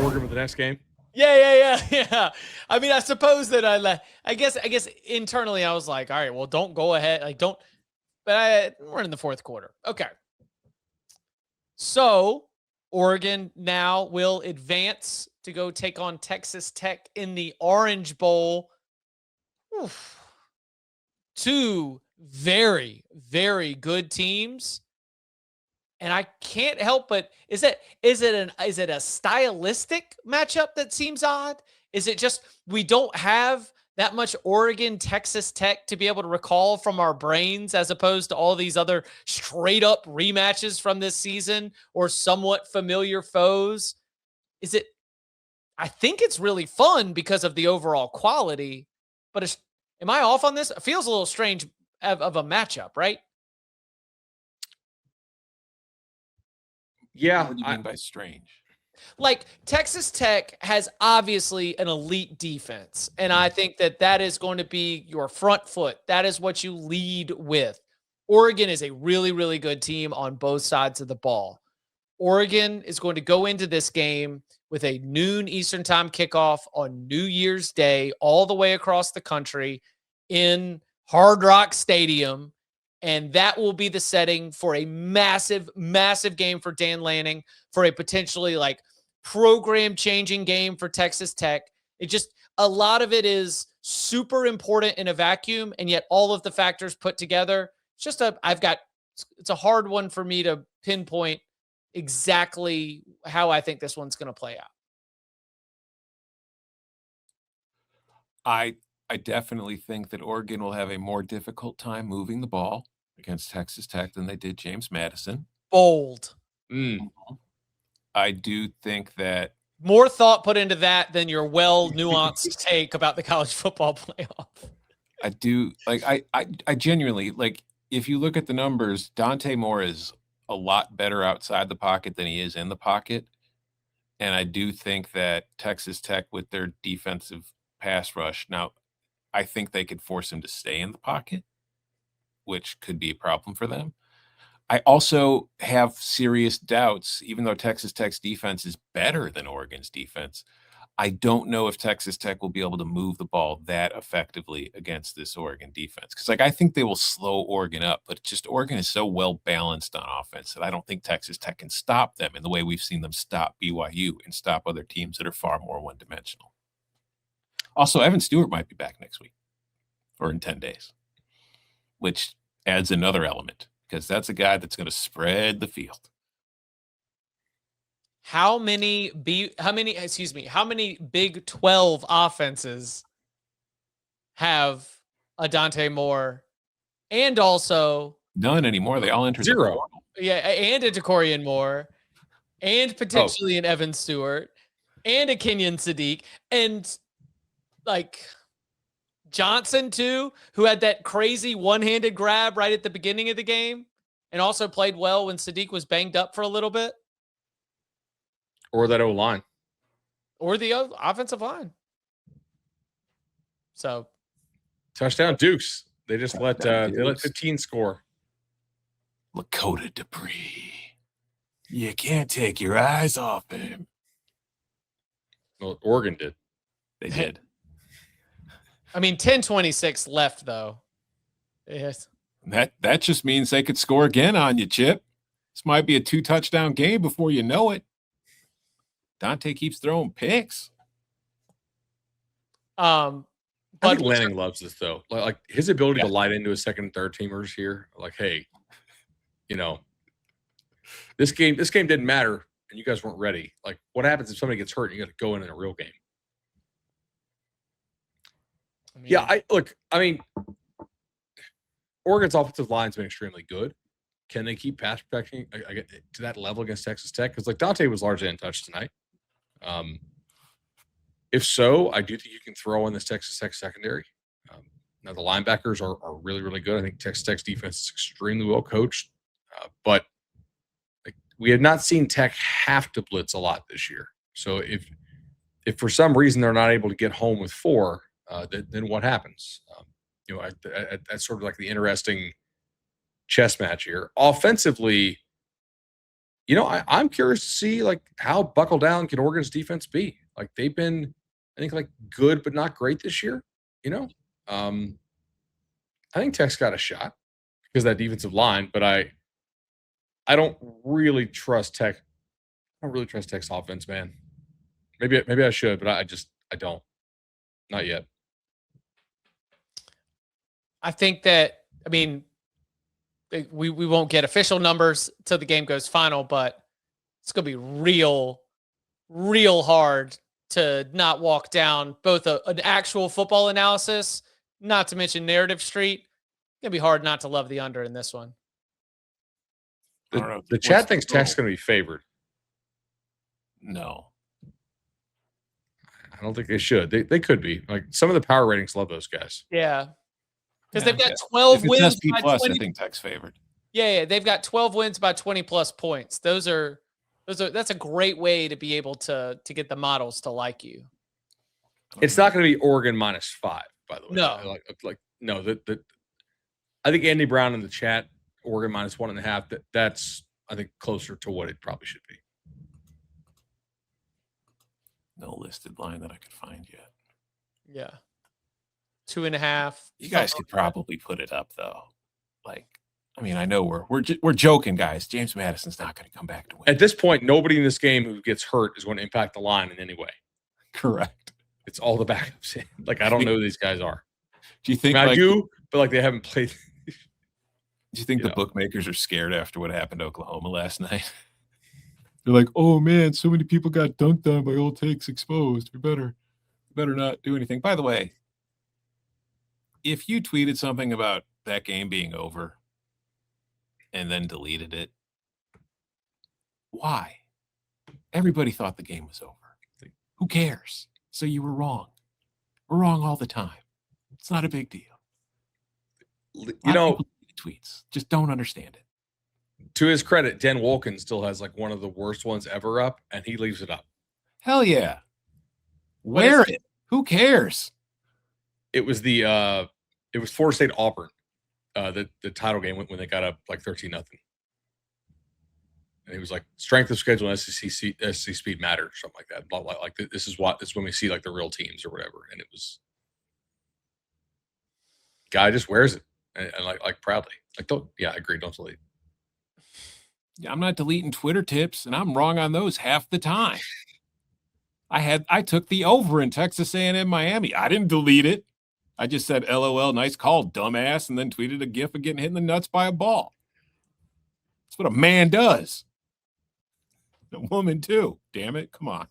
Oregon with the next game. Yeah. I mean, I suppose that I guess internally I was like, all right, well, don't go ahead, like don't. But we're in the fourth quarter. Okay. So Oregon now will advance to go take on Texas Tech in the Orange Bowl. Oof. Two very, very good teams. And I can't help but is it a stylistic matchup that seems odd? Is it just we don't have that much Oregon Texas Tech to be able to recall from our brains as opposed to all these other straight up rematches from this season or somewhat familiar foes? Is it I think it's really fun because of the overall quality, but am I off on this? It feels a little strange of a matchup, right? Yeah. What do you mean by strange? Like Texas Tech has obviously an elite defense, and I think that is going to be your front foot. That is what you lead with. Oregon is a really, really good team on both sides of the ball. Oregon is going to go into this game with a noon Eastern time kickoff on New Year's Day, all the way across the country in Hard Rock Stadium. And that will be the setting for a massive, massive game for Dan Lanning, for a potentially like program changing game for Texas Tech. It just, a lot of it is super important in a vacuum. And yet all of the factors put together, it's a hard one for me to pinpoint exactly how I think this one's going to play out. I definitely think that Oregon will have a more difficult time moving the ball against Texas Tech than they did James Madison. Bold. I do think that more thought put into that than your well nuanced take about the college football playoff. I do like I genuinely like if you look at the numbers, Dante Moore is a lot better outside the pocket than he is in the pocket. And I do think that Texas Tech with their defensive pass rush, now I think they could force him to stay in the pocket, which could be a problem for them. I also have serious doubts, even though Texas Tech's defense is better than Oregon's defense. I don't know if Texas Tech will be able to move the ball that effectively against this Oregon defense. Because, I think they will slow Oregon up, but just Oregon is so well balanced on offense that I don't think Texas Tech can stop them in the way we've seen them stop BYU and stop other teams that are far more one-dimensional. Also, Evan Stewart might be back next week or in 10 days, which adds another element because that's a guy that's going to spread the field. How many Big 12 offenses have a Dante Moore and also none anymore? They all entered zero. Yeah, and a Decorian Moore and potentially an Evan Stewart and a Kenyon Sadiq and like Johnson too, who had that crazy one-handed grab right at the beginning of the game and also played well when Sadiq was banged up for a little bit. Or that O-line. Or the offensive line. So. Touchdown Dukes. They just let 15 score. Lakota Dupree. You can't take your eyes off him. Well, Oregon did. They did. I mean, 10-26 left, though. Yes. That just means they could score again on you, Chip. This might be a 2-touchdown game before you know it. Dante keeps throwing picks. I think Lanning loves this, though. Like his ability to light into his second and third teamers here. Like, hey, this game didn't matter, and you guys weren't ready. Like, what happens if somebody gets hurt and you got to go in a real game? Oregon's offensive line's been extremely good. Can they keep pass protection to that level against Texas Tech? Because Dante was largely untouched tonight. If so, I do think you can throw in this Texas Tech secondary. Now the linebackers are really, really good. I think Texas Tech's defense is extremely well coached, but we have not seen Tech have to blitz a lot this year. So if for some reason they're not able to get home with 4, then what happens? That's sort of like the interesting chess match here. Offensively, I'm curious to see like how buckled down can Oregon's defense be. Like they've been, I think, like good but not great this year. I think Tech's got a shot because of that defensive line, but I don't really trust Tech. I don't really trust Tech's offense, man. Maybe I should, but I don't. Not yet. I think that, I mean, we won't get official numbers till the game goes final, but it's going to be real hard to not walk down both an actual football analysis, not to mention narrative street. It's going to be hard not to love the under in this one. The chat thinks Tech's going to be favored. No. I don't think they should. They could be. Like some of the power ratings love those guys. Yeah. Because they've got 12 if wins. SP plus, I think Tech's favored. Yeah, they've got 12 wins by 20 plus points. That's a great way to be able to get the models to like you. It's not going to be Oregon -5, by the way. No. No. I think Andy Brown in the chat, Oregon -1.5. That's I think closer to what it probably should be. No listed line that I could find yet. Yeah. 2.5. You guys could probably put it up though. Like, I mean, I know we're joking, guys. James Madison's not going to come back to win. At this point, nobody in this game who gets hurt is going to impact the line in any way. Correct. It's all the backups. Like I don't know who these guys are. Do you think? I do, but like they haven't played. Do you think the bookmakers are scared after what happened to Oklahoma last night? They're like, "Oh man, so many people got dunked on by old takes exposed. We better not do anything." By the way, if you tweeted something about that game being over and then deleted it, why? Everybody thought the game was over. Who cares? So you were wrong. We're wrong all the time. It's not a big deal. Tweets just don't understand it. To his credit, Dan Wolken still has like one of the worst ones ever up, and he leaves it up. Hell yeah. Wear it. Who cares? It was Florida State Auburn, the title game when they got up like 13-0. And he was like, strength of schedule and SEC speed matters, something like that. Like this is when we see like the real teams or whatever. And it was guy just wears it and like proudly. Like I agree, don't delete. Yeah, I'm not deleting Twitter tips, and I'm wrong on those half the time. I took the over in Texas A&M Miami. I didn't delete it. I just said, LOL, nice call, dumbass, and then tweeted a gif of getting hit in the nuts by a ball. That's what a man does. A woman, too. Damn it. Come on.